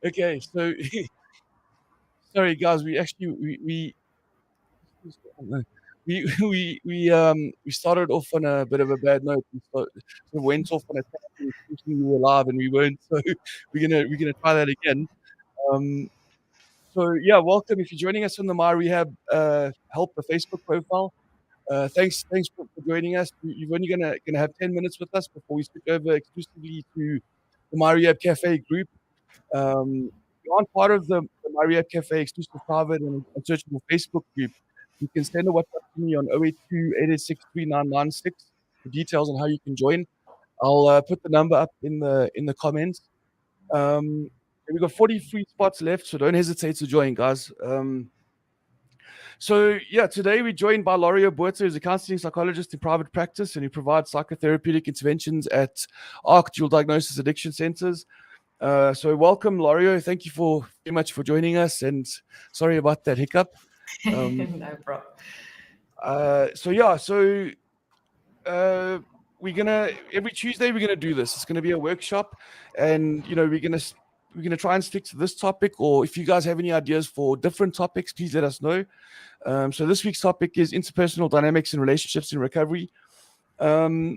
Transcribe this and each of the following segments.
Okay, so sorry guys, we actually we started off on a bit of a bad note. We went off on a tangent thinking we were live and we weren't. So we're gonna try that again. Um, so yeah, welcome if you're joining us on the My Rehab Help the Facebook profile. Thanks for joining us. You're only gonna have 10 minutes with us before we switch over exclusively to the My Rehab Cafe group. If you aren't part of the My Rehab Cafe exclusive private and searchable Facebook group, you can send a WhatsApp to me on 082-886-3996 for details on how you can join. I'll put the number up in the comments. We've got 43 spots left, so don't hesitate to join, guys. So yeah, today we're joined by Lorio Buerta, who's a counseling psychologist in private practice, and he provides psychotherapeutic interventions at ARC dual diagnosis addiction centers. So welcome, Lorio. Thank you very much for joining us, and sorry about that hiccup. No problem. We're gonna every Tuesday we're gonna do this. It's gonna be a workshop, and we're gonna try and stick to this topic. Or if you guys have any ideas for different topics, please let us know. So this week's topic is interpersonal dynamics in relationships in recovery. So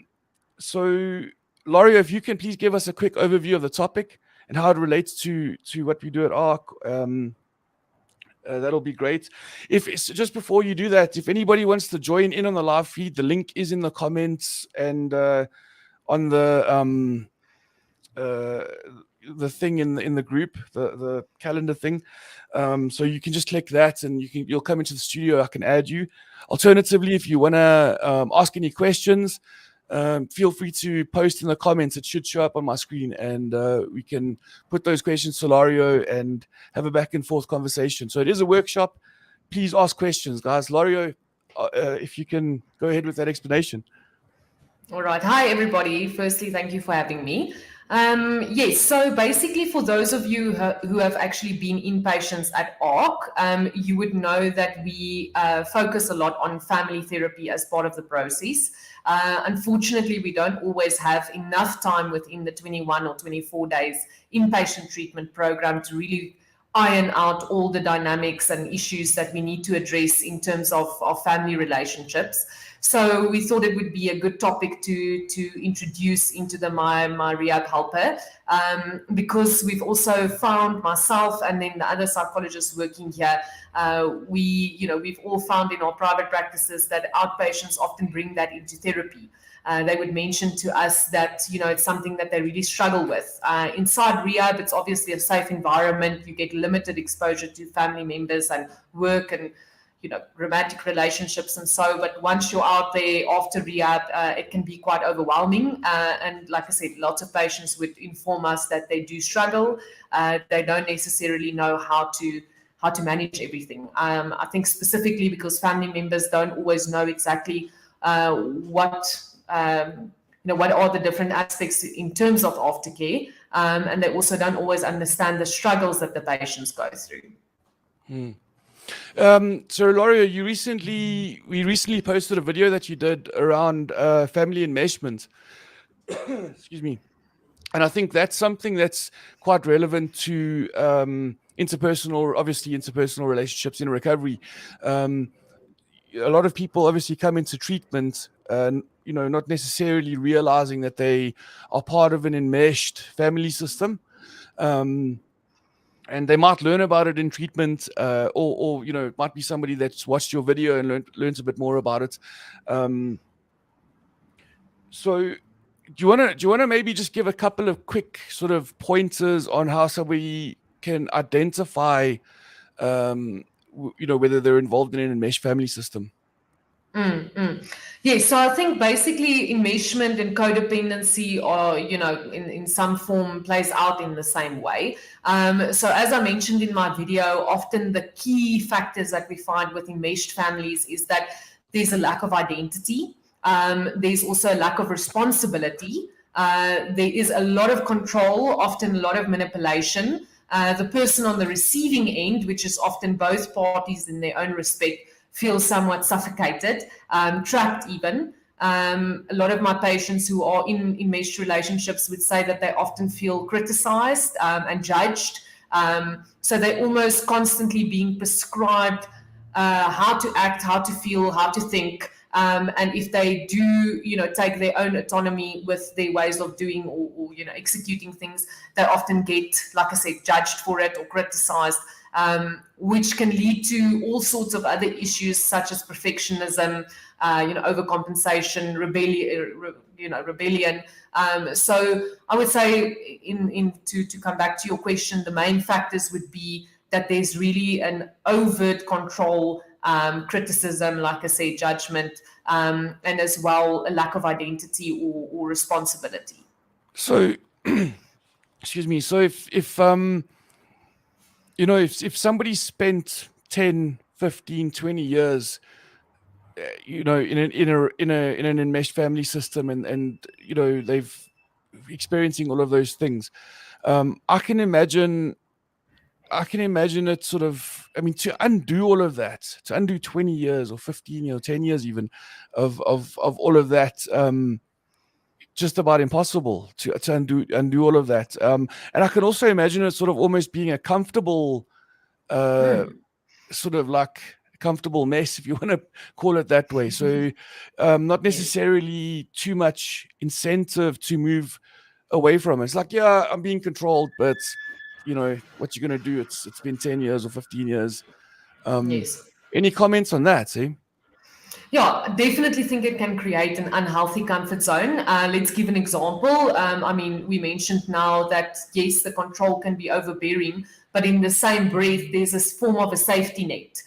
Lorio, if you can please give us a quick overview of the topic and how it relates to what we do at ARC. That'll be great. If it's just before you do that, if anybody wants to join in on the live feed, the link is in the comments and on the thing in the group, the calendar thing. So you can just click that and you'll come into the studio. I can add you. Alternatively, if you want to ask any questions, feel free to post in the comments. It should show up on my screen, and we can put those questions to Lorio and have a back and forth conversation. So it is a workshop. Please ask questions, guys. Lorio, if you can go ahead with that explanation. All right. Hi, everybody. Firstly, thank you for having me. Yes, so basically for those of you who have actually been inpatients at ARC, you would know that we focus a lot on family therapy as part of the process. Unfortunately, we don't always have enough time within the 21 or 24 days inpatient treatment program to really iron out all the dynamics and issues that we need to address in terms of family relationships. So we thought it would be a good topic to introduce into the My Rehab Helper, because we've also found, myself and then the other psychologists working here, we've all found in our private practices that outpatients often bring that into therapy. They would mention to us that, it's something that they really struggle with. Inside rehab, it's obviously a safe environment. You get limited exposure to family members and work and, romantic relationships and so, but once you're out there after rehab, it can be quite overwhelming. And like I said, lots of patients would inform us that they do struggle. They don't necessarily know how to manage everything. I think specifically because family members don't always know exactly what are the different aspects in terms of aftercare, and they also don't always understand the struggles that the patients go through. So Lorio, we recently posted a video that you did around family enmeshment. Excuse me. And I think that's something that's quite relevant to interpersonal relationships in recovery. A lot of people obviously come into treatment, not necessarily realizing that they are part of an enmeshed family system. And they might learn about it in treatment, or it might be somebody that's watched your video and learns a bit more about it. So do you want to maybe just give a couple of quick sort of pointers on how somebody can identify, whether they're involved in an enmeshed family system? Yes, so I think basically enmeshment and codependency are, in some form plays out in the same way. So as I mentioned in my video, often the key factors that we find with enmeshed families is that there's a lack of identity. There's also a lack of responsibility. There is a lot of control, often a lot of manipulation. The person on the receiving end, which is often both parties in their own respect, feel somewhat suffocated, trapped even. A lot of my patients who are in enmeshed relationships would say that they often feel criticized and judged. So they're almost constantly being prescribed how to act, how to feel, how to think. And if they do, take their own autonomy with their ways of doing or executing things, they often get, like I said, judged for it or criticized, which can lead to all sorts of other issues such as perfectionism, overcompensation, rebellion. So I would say, to come back to your question, the main factors would be that there's really an overt control, criticism, like I say, judgment, and as well a lack of identity or responsibility. So, excuse me. So if somebody spent 10, 15, 20 years, in an enmeshed family system, and they've experiencing all of those things, I can imagine it sort of, I mean, to undo all of that, to undo 20 years or 15 years, 10 years even of all of that, just about impossible to undo all of that. And I can also imagine it sort of almost being a comfortable, sort of like comfortable mess, if you want to call it that way. So not necessarily too much incentive to move away from it. It's like, yeah, I'm being controlled, but what you're going to do, it's been 10 years or 15 years. Yes. Any comments on that, eh? Yeah, definitely think it can create an unhealthy comfort zone. Let's give an example. I mean, we mentioned now that, yes, the control can be overbearing, but in the same breath, there's a form of a safety net.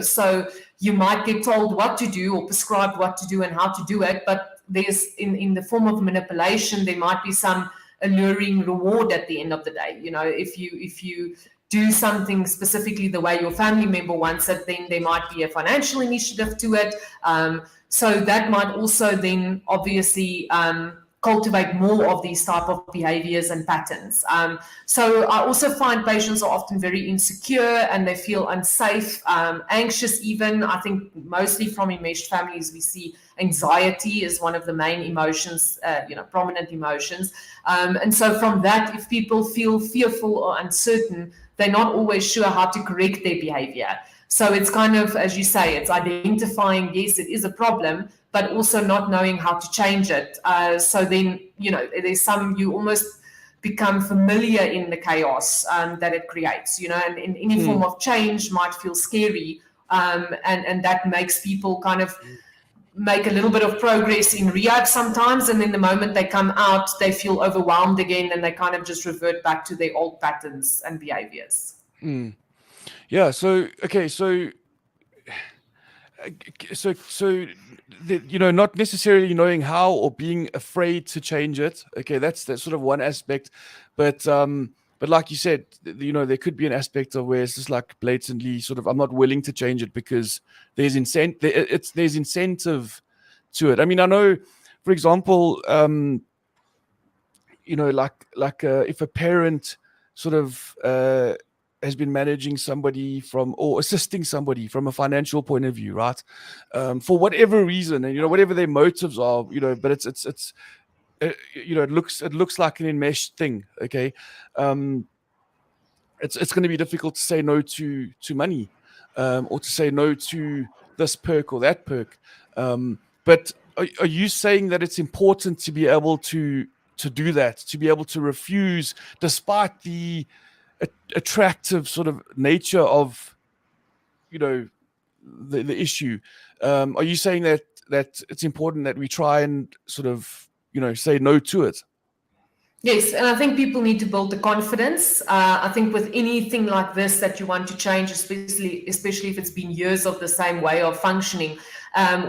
So you might get told what to do or prescribed what to do and how to do it, but there's in the form of manipulation, there might be some alluring reward at the end of the day. If you do something specifically the way your family member wants it, then there might be a financial initiative to it. So that might also then obviously cultivate more of these type of behaviors and patterns. So I also find patients are often very insecure and they feel unsafe, anxious even. I think mostly from enmeshed families, we see anxiety is one of the main emotions, prominent emotions. And so from that, if people feel fearful or uncertain, they're not always sure how to correct their behavior. So it's kind of, as you say, it's identifying, yes, it is a problem, but also not knowing how to change it. So then, there's you almost become familiar in the chaos that it creates, and in any form of change might feel scary. And that makes people kind of make a little bit of progress in rehab sometimes, and then the moment they come out, they feel overwhelmed again, and they kind of just revert back to their old patterns and behaviors. Yeah. So okay. So not necessarily knowing how or being afraid to change it. Okay, that's sort of one aspect, but like you said, there could be an aspect of where it's just like blatantly sort of, I'm not willing to change it because there's incentive to it. I mean, I know, for example, if a parent sort of has been managing somebody or assisting somebody from a financial point of view, right? For whatever reason, and whatever their motives are, but it's it looks like an enmeshed thing. Okay, it's going to be difficult to say no to money, or to say no to this perk or that perk. But are you saying that it's important to be able to do that, to be able to refuse, despite the attractive sort of nature of the issue? Are you saying that it's important that we try and sort of say no to it? Yes, and I think people need to build the confidence. I think with anything like this that you want to change, especially if it's been years of the same way of functioning,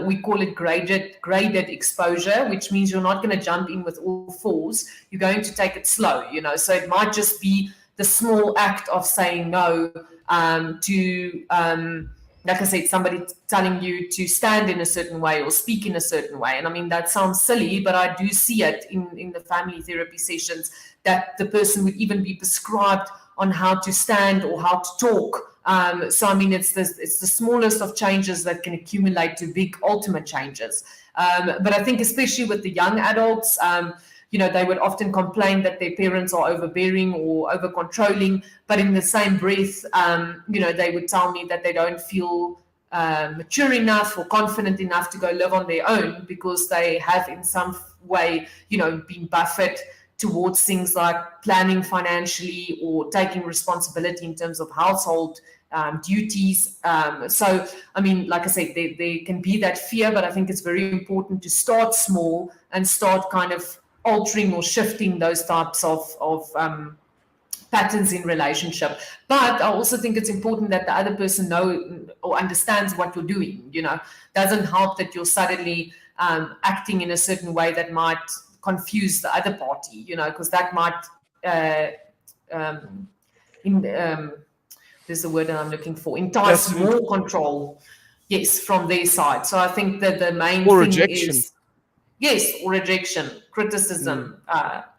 we call it graded exposure, which means you're not going to jump in with all fours. You're going to take it slow, So it might just be the small act of saying no to, like I said, somebody telling you to stand in a certain way or speak in a certain way. And I mean, that sounds silly, but I do see it in the family therapy sessions that the person would even be prescribed on how to stand or how to talk. So I mean, it's the smallest of changes that can accumulate to big ultimate changes. But I think especially with the young adults, they would often complain that their parents are overbearing or over controlling, but in the same breath, they would tell me that they don't feel mature enough or confident enough to go live on their own because they have in some way, been buffered towards things like planning financially or taking responsibility in terms of household duties. So, I mean, like I said, there can be that fear, but I think it's very important to start small and start kind of altering or shifting those types of patterns in relationship. But I also think it's important that the other person know or understands what you're doing. Doesn't help that you're suddenly acting in a certain way that might confuse the other party, because that might there's the word that I'm looking for, entice more control, yes, from their side. So I think that the main or thing rejection. is, yes, or rejection, criticism,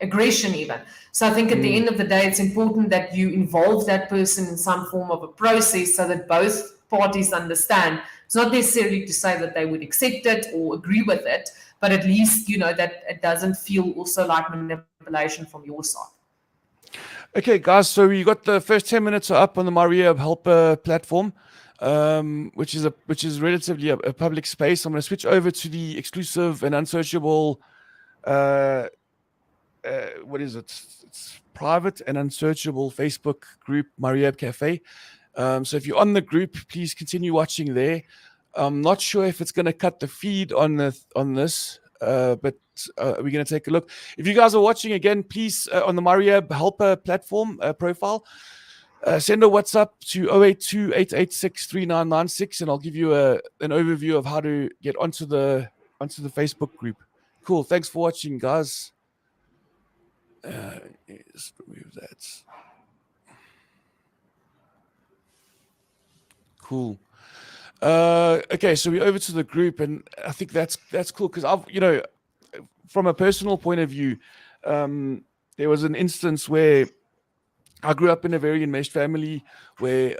aggression even. So I think at the end of the day, it's important that you involve that person in some form of a process so that both parties understand. It's not necessarily to say that they would accept it or agree with it, but at least, that it doesn't feel also like manipulation from your side. Okay, guys, so we got the first 10 minutes are up on the Maria Helper platform, which is relatively a public space. I'm going to switch over to the exclusive and unsearchable, what is it? It's private and unsearchable Facebook group, Maria Cafe. So if you're on the group, please continue watching there. I'm not sure if it's going to cut the feed on this, but we're going to take a look. If you guys are watching again, please, on the Maria Helper platform profile, send a WhatsApp to 082-886-3996, and I'll give you an overview of how to get onto the Facebook group. Cool. Thanks for watching, guys. Let's remove that. Cool. Okay, so we're over to the group, and I think that's cool because from a personal point of view, there was an instance where I grew up in a very enmeshed family where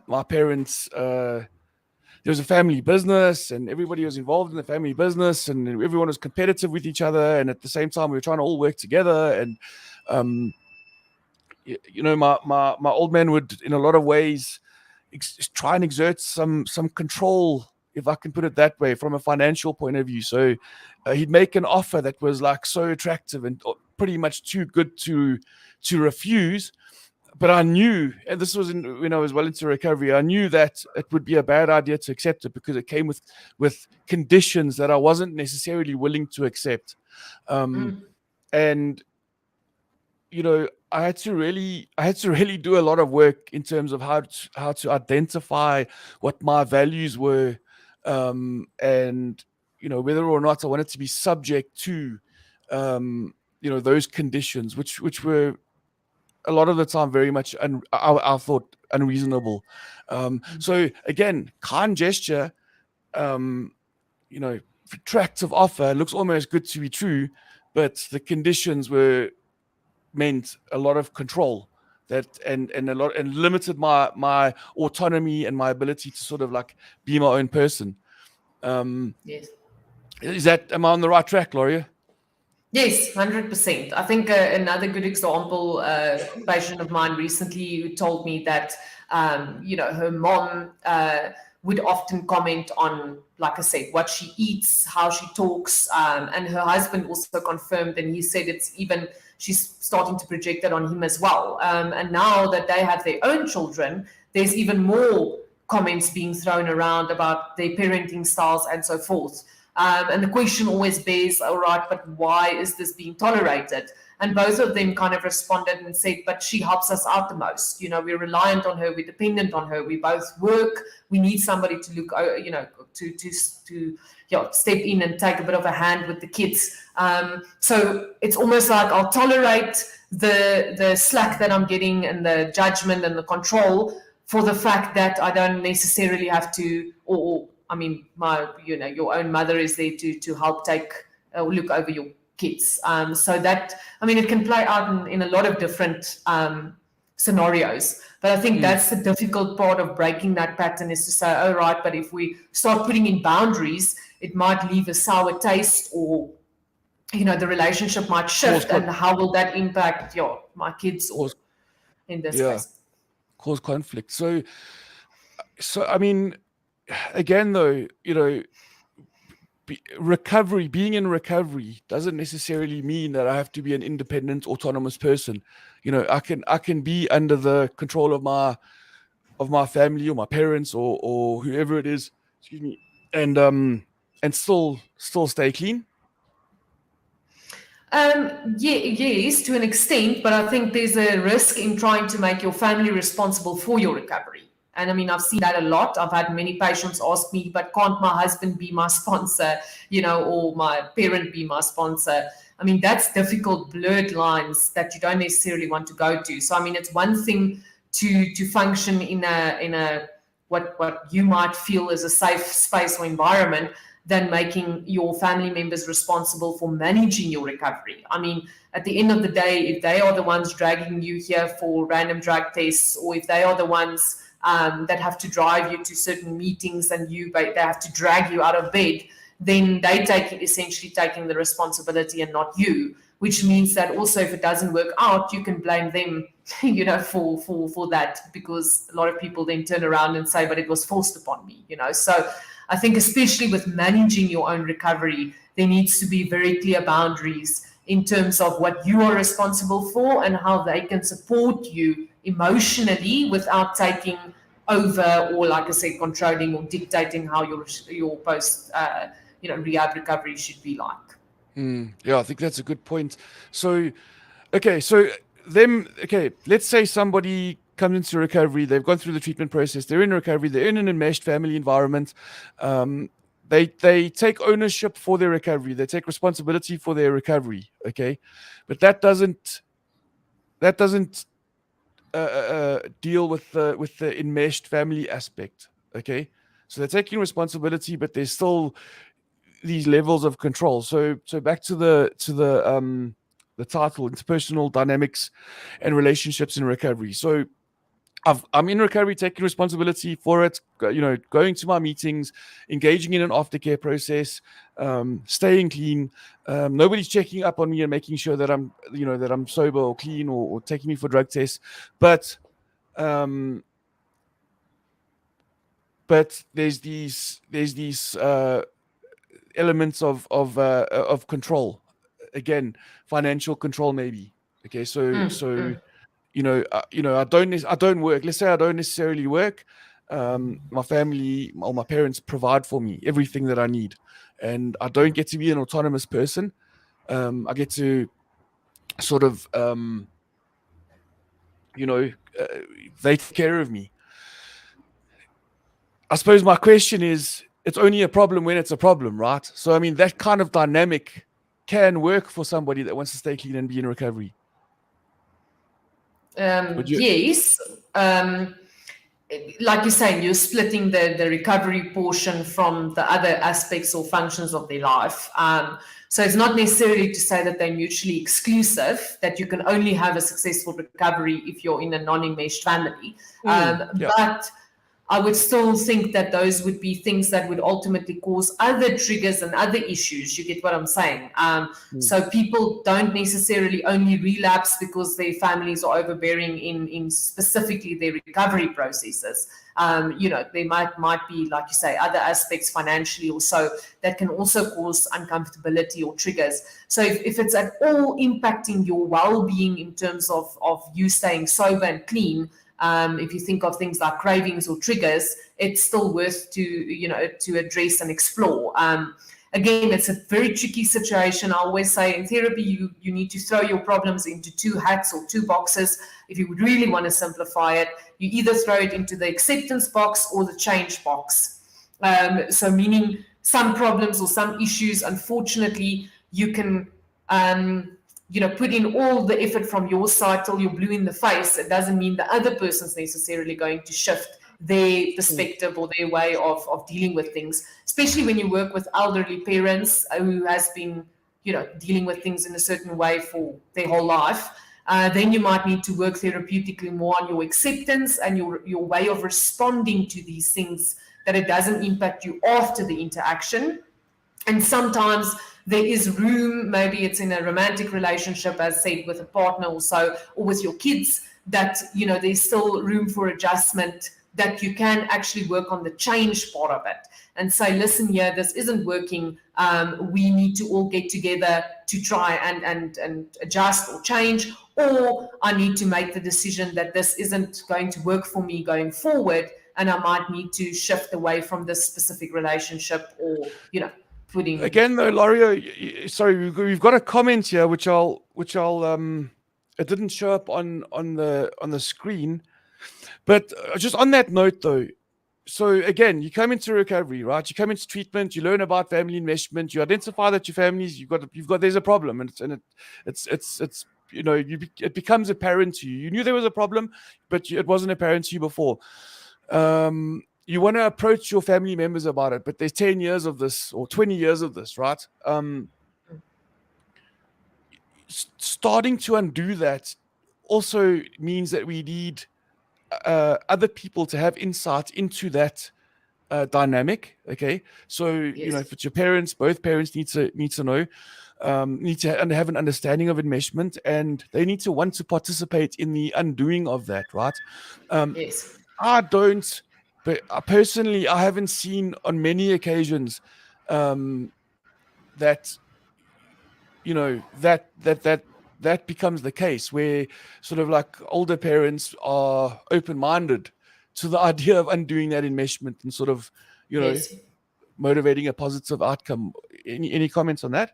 my parents, there was a family business and everybody was involved in the family business and everyone was competitive with each other. And at the same time, we were trying to all work together. And, my old man would, in a lot of ways, try and exert some control, if I can put it that way, from a financial point of view. So he'd make an offer that was like so attractive and pretty much too good to refuse. But I knew, and this was when I was well into recovery, I knew that it would be a bad idea to accept it because it came with conditions that I wasn't necessarily willing to accept. And I had to really do a lot of work in terms of how to identify what my values were, and whether or not I wanted to be subject to those conditions, which were a lot of the time very much I thought unreasonable. So again, kind gesture, attractive offer, looks almost good to be true, but the conditions meant a lot of control and limited my autonomy and my ability to sort of like be my own person. Yes. Am I on the right track, Gloria? Yes, 100%. I think another good example, a patient of mine recently who told me that, her mom would often comment on, like I said, what she eats, how she talks, and her husband also confirmed, and he said she's starting to project that on him as well. And now that they have their own children, there's even more comments being thrown around about their parenting styles and so forth. And the question always bears, all right, but why is this being tolerated? And both of them kind of responded and said, but she helps us out the most. We're reliant on her, we're dependent on her, we both work, we need somebody to look, to step in and take a bit of a hand with the kids. So it's almost like I'll tolerate the slack that I'm getting and the judgment and the control for the fact that I don't necessarily have to, your own mother is there to help look over your kids. So that, it can play out in a lot of different scenarios. But I think that's the difficult part of breaking that pattern, is to say, oh, right, but if we start putting in boundaries, it might leave a sour taste, or the relationship might shift, and how will that impact my kids, or in this case cause conflict. So I mean, again though, being in recovery doesn't necessarily mean that I have to be an independent, autonomous person. I can be under the control of my family or my parents or whoever it is, excuse me, and still stay clean. Yes, to an extent, but I think there's a risk in trying to make your family responsible for your recovery. And I mean, I've seen that a lot. I've had many patients ask me, but can't my husband be my sponsor, or my parent be my sponsor? I mean, that's difficult, blurred lines that you don't necessarily want to go to. So, I mean, it's one thing to function in a what you might feel is a safe space or environment, than making your family members responsible for managing your recovery. I mean, at the end of the day, if they are the ones dragging you here for random drug tests, or if they are the ones that have to drive you to certain meetings and they have to drag you out of bed, then they essentially taking the responsibility and not you, which means that also if it doesn't work out, you can blame them, for that, because a lot of people then turn around and say, but it was forced upon me, So I think especially with managing your own recovery, there needs to be very clear boundaries in terms of what you are responsible for and how they can support you emotionally without taking over, or, like I said, controlling or dictating how your post rehab recovery should be like. Yeah, I think that's a good point. So let's say somebody comes into recovery, they've gone through the treatment process, they're in recovery, they're in an enmeshed family environment. They take ownership for their recovery, they take responsibility for their recovery, okay? But that doesn't deal with the enmeshed family aspect, okay? So they're taking responsibility, but there's still these levels of control. So back to the title, Interpersonal Dynamics and Relationships in Recovery. So I'm in recovery, taking responsibility for it, going to my meetings, engaging in an aftercare process, staying clean. Nobody's checking up on me and making sure that I'm sober or clean, or taking me for drug tests. But there's these elements of control, again, financial control maybe. Okay, I don't work. Let's say I don't necessarily work. My family or my parents provide for me everything that I need, and I don't get to be an autonomous person. I get to sort of, they take care of me. I suppose my question is, it's only a problem when it's a problem, right? So, I mean, that kind of dynamic can work for somebody that wants to stay clean and be in recovery. Yes. Like you're saying, you're splitting the recovery portion from the other aspects or functions of their life. So it's not necessarily to say that they're mutually exclusive, that you can only have a successful recovery if you're in a non-enmeshed family. But I would still think that those would be things that would ultimately cause other triggers and other issues. You get what I'm saying? So people don't necessarily only relapse because their families are overbearing in specifically their recovery processes. There might be, like you say, other aspects financially or so that can also cause uncomfortability or triggers. So if it's at all impacting your well-being in terms of you staying sober and clean, if you think of things like cravings or triggers, it's still worth to address and explore. Again, it's a very tricky situation. I always say in therapy, you need to throw your problems into two hats or two boxes. If you really want to simplify it, you either throw it into the acceptance box or the change box. So meaning some problems or some issues, unfortunately, you can put in all the effort from your side till you're blue in the face. It doesn't mean the other person's necessarily going to shift their perspective or their way of dealing with things, especially when you work with elderly parents who has been, dealing with things in a certain way for their whole life. Then you might need to work therapeutically more on your acceptance and your way of responding to these things, that it doesn't impact you after the interaction. And sometimes there is room, maybe it's in a romantic relationship, as said, with a partner or so, or with your kids, that there's still room for adjustment, that you can actually work on the change part of it and say, listen, here, this isn't working. We need to all get together to try and adjust or change, or I need to make the decision that this isn't going to work for me going forward, and I might need to shift away from this specific relationship, or putting. Again, though, Lorio, sorry, we've got a comment here which I'll it didn't show up on the screen, but just on that note, though. So again, you come into recovery, right? You come into treatment, you learn about family enmeshment, you identify that your family's you've got there's a problem, and it's it becomes apparent to you. You knew there was a problem, but it wasn't apparent to you before. You want to approach your family members about it, but there's 10 years of this or 20 years of this, right? Starting to undo that also means that we need other people to have insight into that dynamic. Okay, so Yes. if it's your parents, both parents need to know, need to have an understanding of enmeshment, and they need to want to participate in the undoing of that, right? Yes. I don't, but personally, I haven't seen on many occasions that that becomes the case, where sort of like older parents are open-minded to the idea of undoing that enmeshment and sort of Yes. motivating a positive outcome. Any comments on that?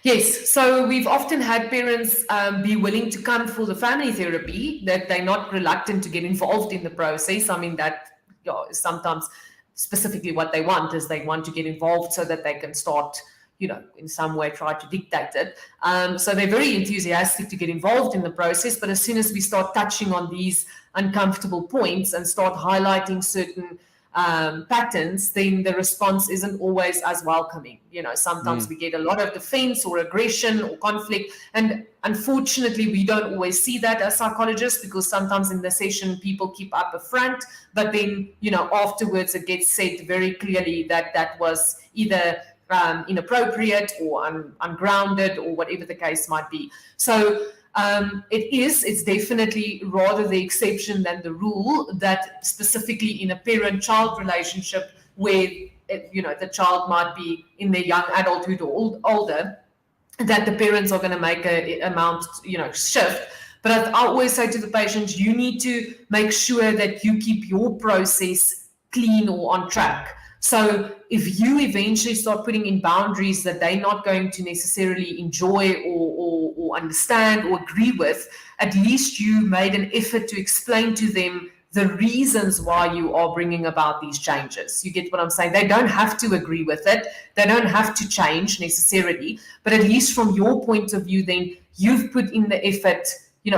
Yes, so we've often had parents be willing to come for the family therapy, that they're not reluctant to get involved in the process. I mean, that sometimes specifically what they want is they want to get involved so that they can start, in some way try to dictate it. So they're very enthusiastic to get involved in the process. But as soon as we start touching on these uncomfortable points and start highlighting certain patterns, then the response isn't always as welcoming. Sometimes we get a lot of defense or aggression or conflict, and unfortunately we don't always see that as psychologists, because sometimes in the session people keep up a front, but then afterwards it gets said very clearly that that was either inappropriate or ungrounded or whatever the case might be. So it's definitely rather the exception than the rule, that specifically in a parent-child relationship where the child might be in their young adulthood or older, that the parents are going to make a amount shift. But I always say to the patients, you need to make sure that you keep your process clean or on track. So if you eventually start putting in boundaries that they're not going to necessarily enjoy or understand or agree with, at least you made an effort to explain to them the reasons why you are bringing about these changes. You get what I'm saying? They don't have to agree with it. They don't have to change necessarily. But at least from your point of view, then you've put in the effort,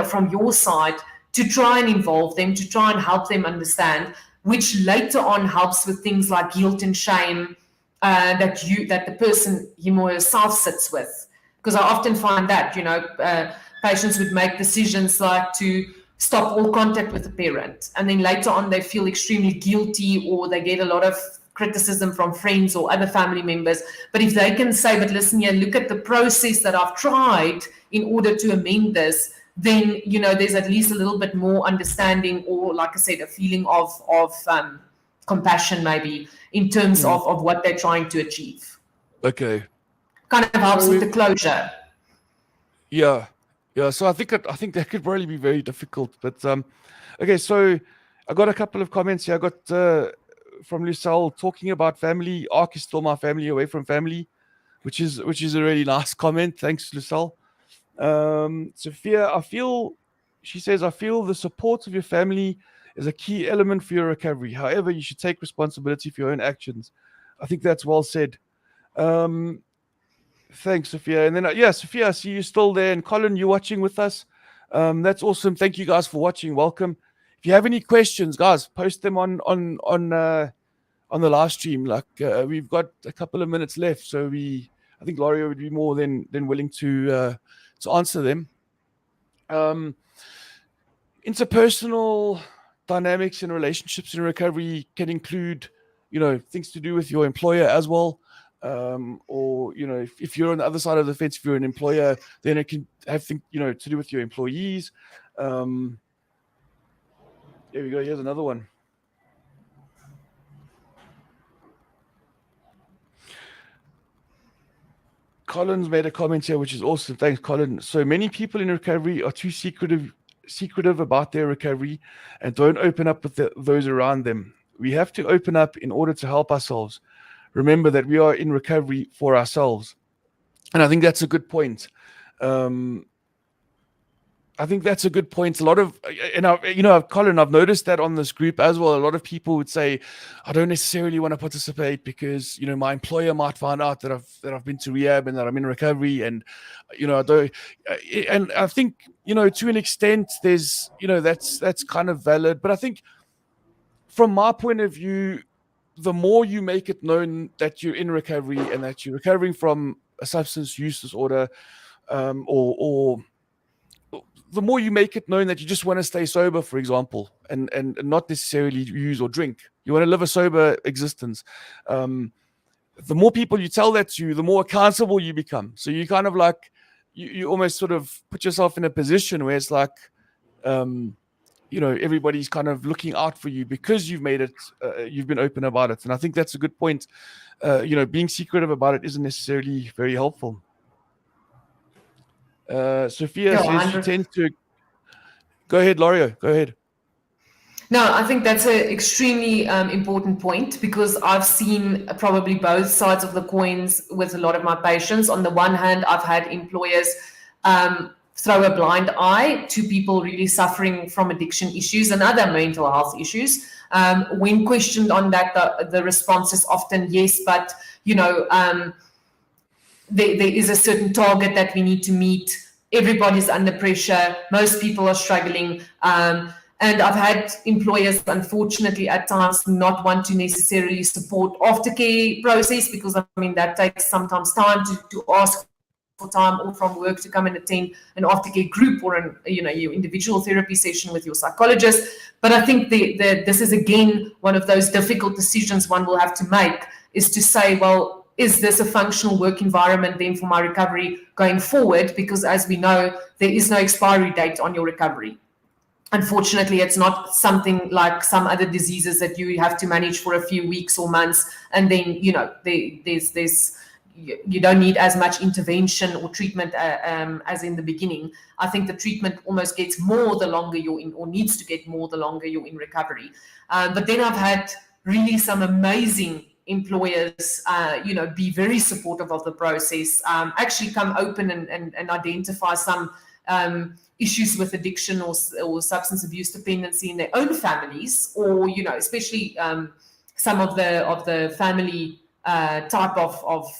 from your side, to try and involve them, to try and help them understand, which later on helps with things like guilt and shame that the person him or herself sits with. Because I often find that patients would make decisions like to stop all contact with the parent, and then later on they feel extremely guilty, or they get a lot of criticism from friends or other family members. But if they can say, but listen here, look at the process that I've tried in order to amend this, then there's at least a little bit more understanding, or like I said, a feeling of compassion maybe in terms of what they're trying to achieve. Okay, kind of helps with the closure. Yeah. So I think that could probably be very difficult. But okay. So I got a couple of comments here. I got from Lucille talking about family. Ark is still my family, away from family, which is a really nice comment. Thanks, Lucille. Sophia, she says, I feel the support of your family is a key element for your recovery. However, you should take responsibility for your own actions. I think that's well said. Thanks, Sophia. And then, Sophia, I see you still there. And Colin, you're watching with us. That's awesome. Thank you guys for watching. Welcome. If you have any questions, guys, post them on the live stream. Like we've got a couple of minutes left, so I think Lorio would be more than willing to answer them. Um, Interpersonal dynamics and relationships in recovery can include, things to do with your employer as well. Or if you're on the other side of the fence, if you're an employer, then it can have things to do with your employees. um, there we go. Here's another one. Colin's made a comment here, which is awesome. Thanks, Colin. So many people in recovery are too secretive about their recovery and don't open up with those around them. We have to open up in order to help ourselves. Remember that we are in recovery for ourselves. And I think that's a good point. Um, I think that's a good point. A lot of, Colin, I've noticed that on this group as well. A lot of people would say, "I don't necessarily want to participate because my employer might find out that I've been to rehab and that I'm in recovery, and I don't." And I think to an extent, there's that's kind of valid. But I think from my point of view, the more you make it known that you're in recovery and that you're recovering from a substance use disorder, or the more you make it known that you just want to stay sober, for example, and not necessarily use or drink, you want to live a sober existence. The more people you tell that to, the more accountable you become. So you kind of like, you almost sort of put yourself in a position where it's like, everybody's kind of looking out for you because you've made it, you've been open about it. And I think that's a good point. Being secretive about it isn't necessarily very helpful. Sophia Yeah, says she 100. tends to. Go ahead, Lorio. Go ahead. No, I think that's an extremely important point because I've seen probably both sides of the coins with a lot of my patients. On the one hand, I've had employers throw a blind eye to people really suffering from addiction issues and other mental health issues. When questioned on that, the response is often yes, but there is a certain target that we need to meet. Everybody's under pressure. Most people are struggling. And I've had employers, unfortunately, at times not want to necessarily support aftercare process because, I mean, that takes sometimes time to ask for time or from work to come and attend an aftercare group or your individual therapy session with your psychologist. But I think this is, again, one of those difficult decisions one will have to make, is to say, well, is this a functional work environment then for my recovery going forward? Because as we know, there is no expiry date on your recovery. Unfortunately, it's not something like some other diseases that you have to manage for a few weeks or months, and then there's you don't need as much intervention or treatment as in the beginning. I think the treatment almost gets more the longer you're in, or needs to get more the longer you're in recovery. But then I've had really some amazing employers, be very supportive of the process, actually come open and identify some issues with addiction or substance abuse dependency in their own families, or especially some of the family type of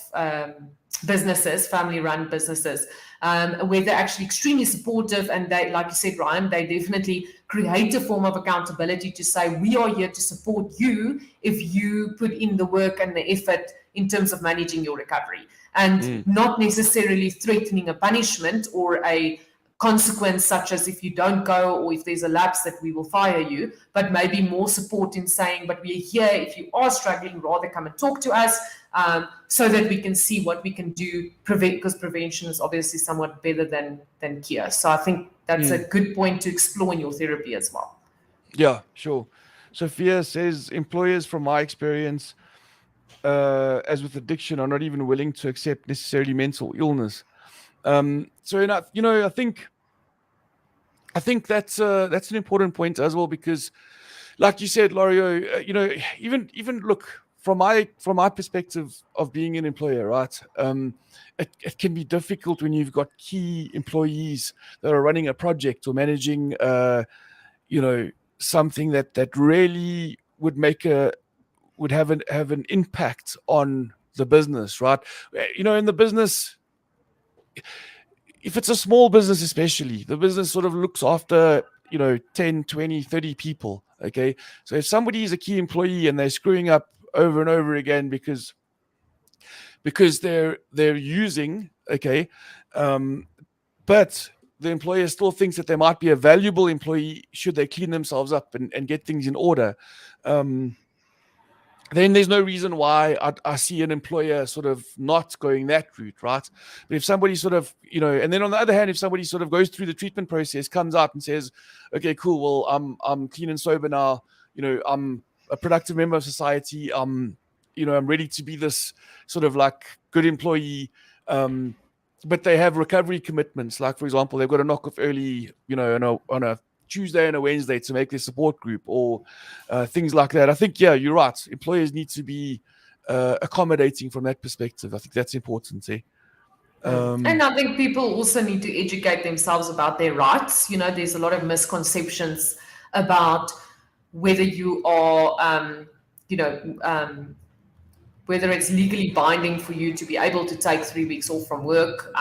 businesses, family-run businesses, where they're actually extremely supportive, and they, like you said, Ryan, they definitely create a form of accountability to say, we are here to support you if you put in the work and the effort in terms of managing your recovery, and not necessarily threatening a punishment or a consequence, such as if you don't go or if there's a lapse that we will fire you, but maybe more support in saying, but we're here if you are struggling, rather come and talk to us, so that we can see what we can do, because prevention is obviously somewhat better than cure. So I think that's a good point to explore in your therapy as well. Yeah, sure. Sophia says employers, from my experience, as with addiction, are not even willing to accept necessarily mental illness. I think that's an important point as well, because, like you said, Lorio, even look from my perspective of being an employer, right? It can be difficult when you've got key employees that are running a project or managing, something that really would have an impact on the business, right? In the business, if it's a small business, especially, the business sort of looks after 10, 20, 30 people. Okay, so if somebody is a key employee and they're screwing up over and over again because they're using, okay, but the employer still thinks that they might be a valuable employee should they clean themselves up and get things in order, then there's no reason why I see an employer sort of not going that route, right? But if somebody sort of, and then on the other hand, if somebody sort of goes through the treatment process, comes out and says, okay, cool, well, I'm clean and sober now, I'm a productive member of society, I'm ready to be this sort of like good employee, but they have recovery commitments, like for example, they've got to knock off early, on a Tuesday and a Wednesday to make their support group, or things like that. I think, yeah, you're right. Employers need to be accommodating from that perspective. I think that's important. And I think people also need to educate themselves about their rights. There's a lot of misconceptions about whether you are, whether it's legally binding for you to be able to take 3 weeks off from work.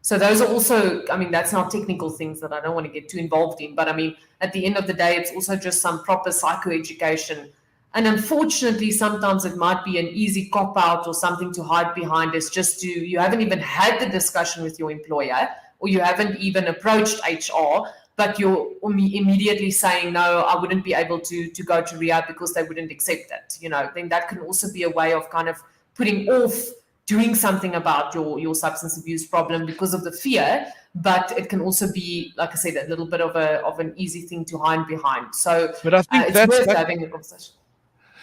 So those are also, that's not technical things that I don't want to get too involved in. But at the end of the day, it's also just some proper psychoeducation. And unfortunately, sometimes it might be an easy cop out or something to hide behind. It's just you haven't even had the discussion with your employer, or you haven't even approached HR, but you're immediately saying, no, I wouldn't be able to go to rehab because they wouldn't accept it. Then that can also be a way of kind of putting off doing something about your substance abuse problem because of the fear. But it can also be, like I said, a little bit of an easy thing to hide behind. So But I think it's worth having a conversation.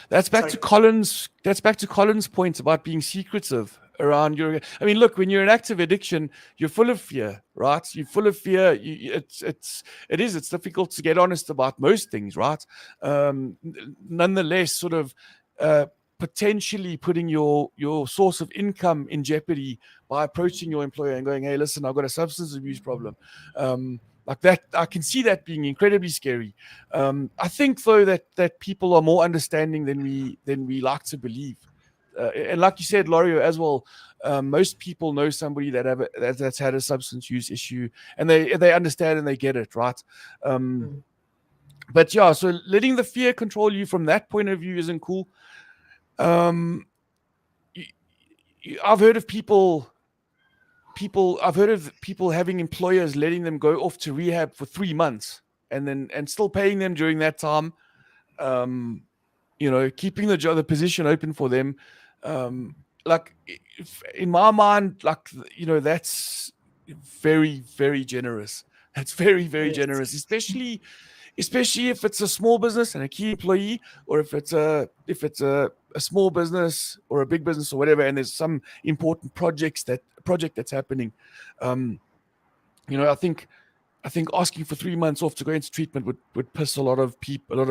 That's back to Colin's. That's back to Colin's point about being secretive around your. Look, when you're in active addiction, you're full of fear, right? You're full of fear. It's difficult to get honest about most things, right? Nonetheless, sort of potentially putting your source of income in jeopardy by approaching your employer and going, "Hey, listen, I've got a substance abuse problem." Like that, I can see that being incredibly scary. I think though that people are more understanding than we like to believe, and like you said, Lorio, as well. Most people know somebody that's had a substance use issue, and they understand and they get it, right? But yeah, so letting the fear control you from that point of view isn't cool. I've heard of people having employers letting them go off to rehab for 3 months and still paying them during that time, keeping the position open for them. Like in my mind, like, that's very, very generous. That's very, very generous, especially if it's a small business and a key employee, or if it's a small business or a big business or whatever, and there's some important project that's happening. I think asking for 3 months off to go into treatment would piss a lot of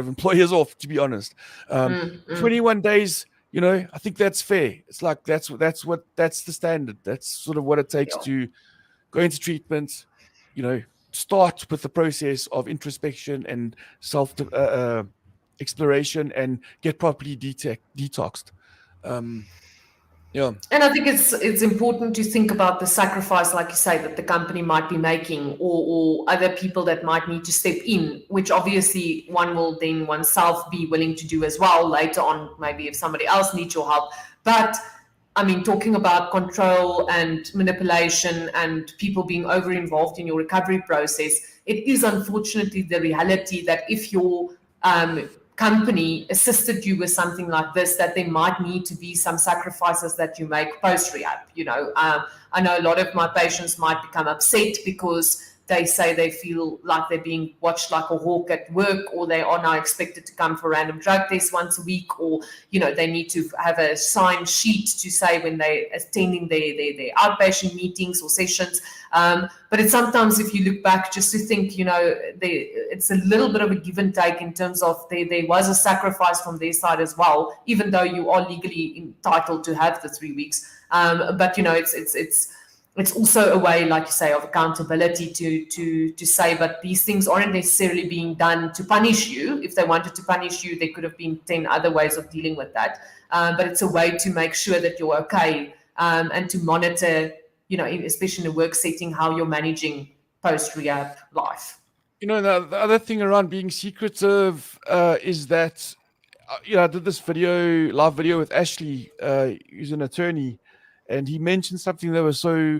employers off, to be honest. 21 days, I think that's fair. It's like that's the standard. That's sort of what it takes to go into treatment. Start with the process of introspection and self exploration and get properly detoxed. Yeah. And I think it's important to think about the sacrifice, like you say, that the company might be making, or other people that might need to step in, which obviously one will then oneself be willing to do as well later on, maybe if somebody else needs your help. But talking about control and manipulation and people being over involved in your recovery process, it is unfortunately the reality that if your company assisted you with something like this, that there might need to be some sacrifices that you make post rehab. I know a lot of my patients might become upset because they say they feel like they're being watched like a hawk at work, or they are now expected to come for random drug tests once a week, or they need to have a signed sheet to say when they're attending their outpatient meetings or sessions. But it's sometimes, if you look back, just to think, it's a little bit of a give and take in terms of there was a sacrifice from their side as well, even though you are legally entitled to have the 3 weeks. But it's also a way, like you say, of accountability to say, but these things aren't necessarily being done to punish you. If they wanted to punish you, there could have been 10 other ways of dealing with that. But it's a way to make sure that you're okay, and to monitor, especially in a work setting, how you're managing post-rehab life. The other thing around being secretive is that, I did this live video with Ashley, who's an attorney, and he mentioned something that was so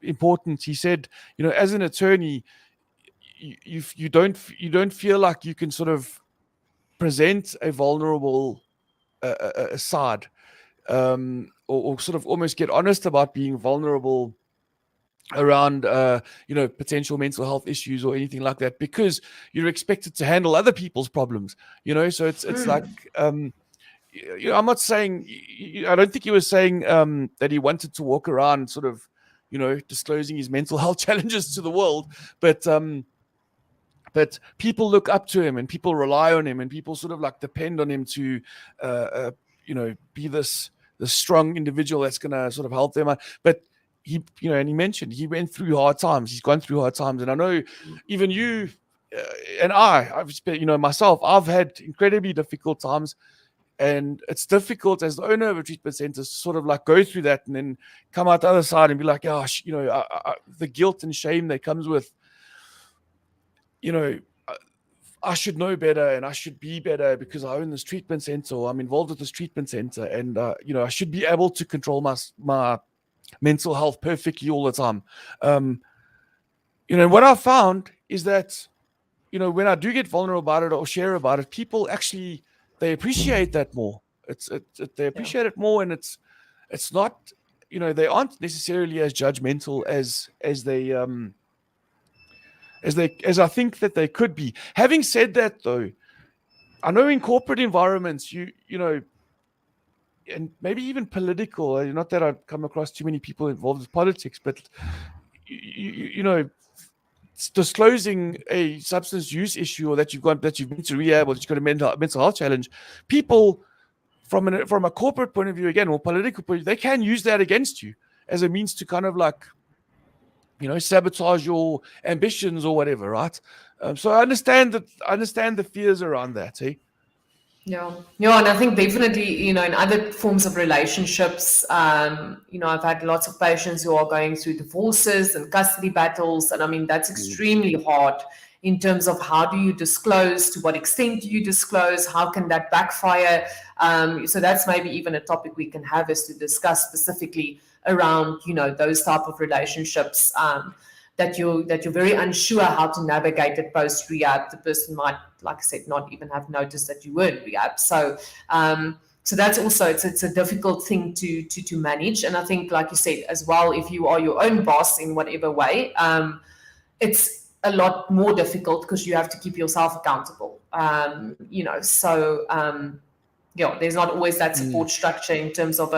important. He said, as an attorney, you don't feel like you can sort of present a vulnerable side, or sort of almost get honest about being vulnerable around potential mental health issues or anything like that, because you're expected to handle other people's problems. So it's like, I'm not saying, I don't think he was saying that he wanted to walk around sort of disclosing his mental health challenges to the world, but people look up to him and people rely on him and people sort of like depend on him to be this strong individual that's going to sort of help them. But he, and he mentioned he went through hard times. He's gone through hard times, and I know even you and I've myself, I've had incredibly difficult times, and it's difficult as the owner of a treatment center to sort of like go through that and then come out the other side and be like, gosh, the guilt and shame that comes with, I should know better and I should be better because I own this treatment center or I'm involved with this treatment center, and I should be able to control my mental health perfectly all the time. What I found is that when I do get vulnerable about it or share about it, people actually, they appreciate that more. They appreciate it more, and it's not, they aren't necessarily as judgmental as I think that they could be. Having said that, though, I know in corporate environments, and maybe even political, not that I've come across too many people involved with politics, but disclosing a substance use issue, or that you've been to rehab, or that you've got a mental health challenge, people from a corporate point of view, again, or political point of view, they can use that against you as a means to kind of like, sabotage your ambitions or whatever, right? So I understand the fears around that, eh? Yeah, and I think definitely, in other forms of relationships, I've had lots of patients who are going through divorces and custody battles, and I mean that's extremely hard in terms of how do you disclose, to what extent do you disclose, how can that backfire? So that's maybe even a topic we can have, is to discuss specifically around those type of relationships. That you're very unsure how to navigate it post rehab. The person might, like I said, not even have noticed that you were in rehab. So that's also, it's a difficult thing to manage. And I think, like you said as well, if you are your own boss in whatever way, it's a lot more difficult because you have to keep yourself accountable. There's not always that support structure in terms of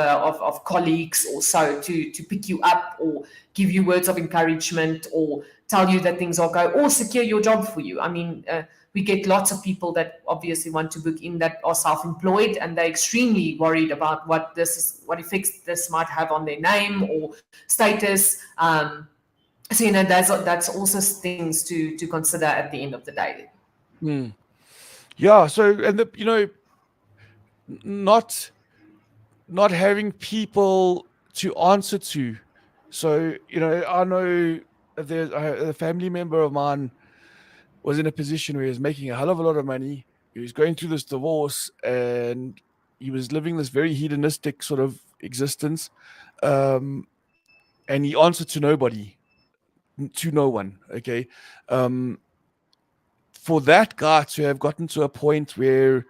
colleagues or so to pick you up or give you words of encouragement or tell you that things are going, or secure your job for you. I mean, we get lots of people that obviously want to book in that are self-employed, and they're extremely worried about what effects this might have on their name or status. So that's also things to consider at the end of the day. Yeah. So, and not having people to answer to. So, I know there's a family member of mine was in a position where he was making a hell of a lot of money. He was going through this divorce, and he was living this very hedonistic sort of existence. And he answered to nobody, to no one. Okay. For that guy to have gotten to a point where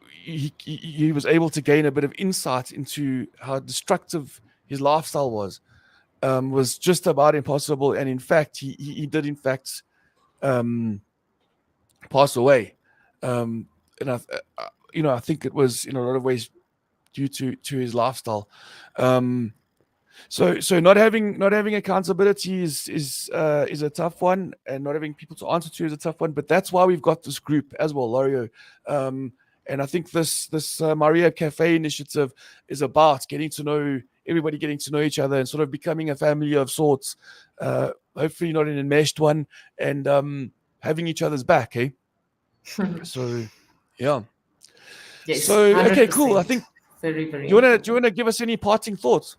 he was able to gain a bit of insight into how destructive his lifestyle was just about impossible. And in fact, he did in fact pass away. And I think it was in a lot of ways due to his lifestyle. So not having accountability is a tough one, and not having people to answer to is a tough one. But that's why we've got this group as well, Lorio. And I think this Maria Cafe initiative is about getting to know everybody, getting to know each other, and sort of becoming a family of sorts. Hopefully not an enmeshed one, and having each other's back, eh? So, yeah. Yes. So 100%. okay, cool. I think very, very. Do you wanna give us any parting thoughts?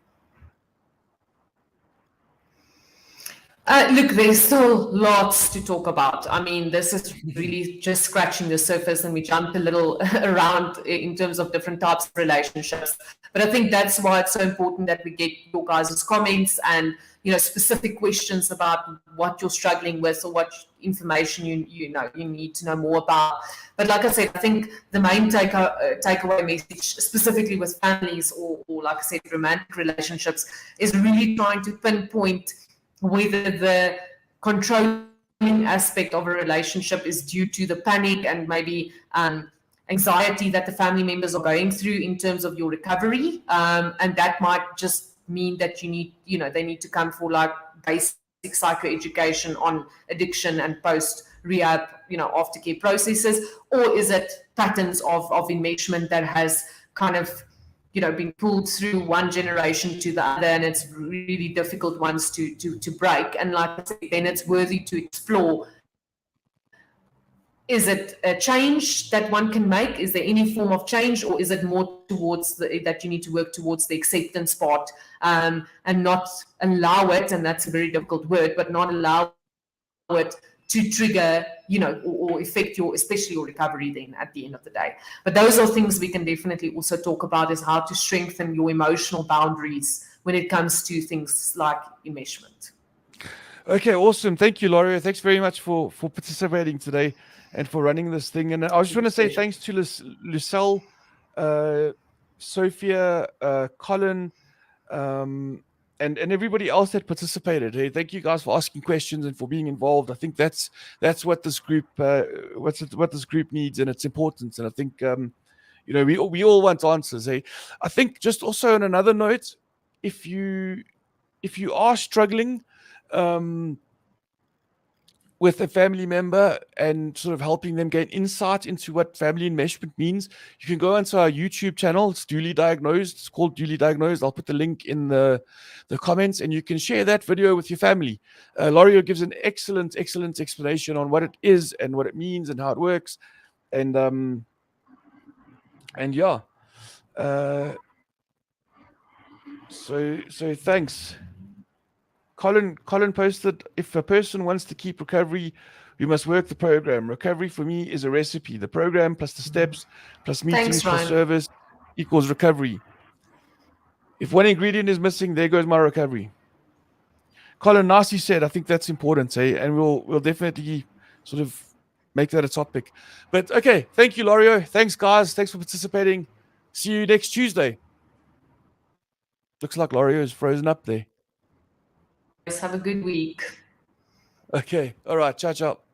Look, there's still lots to talk about. I mean, this is really just scratching the surface, and we jumped a little around in terms of different types of relationships. But I think that's why it's so important that we get your guys' comments and specific questions about what you're struggling with or what information you need to know more about. But like I said, I think the main takeaway message, specifically with families or like I said, romantic relationships, is really trying to pinpoint whether the controlling aspect of a relationship is due to the panic and maybe anxiety that the family members are going through in terms of your recovery, and that might just mean that they need to come for like basic psychoeducation on addiction and post rehab, aftercare processes, or is it patterns of enmeshment that has kind of been pulled through one generation to the other, and it's really difficult ones to break. And like I said, then it's worthy to explore. Is it a change that one can make? Is there any form of change, or is it more towards that you need to work towards the acceptance part, and not allow it, and that's a very difficult word, but not allow it to trigger, or affect especially your recovery then at the end of the day. But those are things we can definitely also talk about, is how to strengthen your emotional boundaries when it comes to things like enmeshment. Okay, awesome. Thank you, Laura. Thanks very much for participating today and for running this thing. And I just want to say thanks to Lucelle, Sophia, Colin, and everybody else that participated. Hey, thank you guys for asking questions and for being involved. I think that's what this group what this group needs, and it's important. And I think we all want answers. Hey, I think just also on another note, if you are struggling with a family member and sort of helping them gain insight into what family enmeshment means, you can go onto our YouTube channel. It's Duly Diagnosed. It's called Duly Diagnosed. I'll put the link in the comments, and you can share that video with your family. Lorio gives an excellent explanation on what it is and what it means and how it works. And yeah. So thanks. Colin posted, if a person wants to keep recovery, we must work the program. Recovery for me is a recipe. The program plus the steps plus meetings plus service equals recovery. If one ingredient is missing, there goes my recovery. Colin, nicely said. I think that's important, and we'll definitely sort of make that a topic. But okay, thank you, Lorio. Thanks, guys. Thanks for participating. See you next Tuesday. Looks like Lorio is frozen up there. Have a good week. Okay. All right. Ciao, ciao.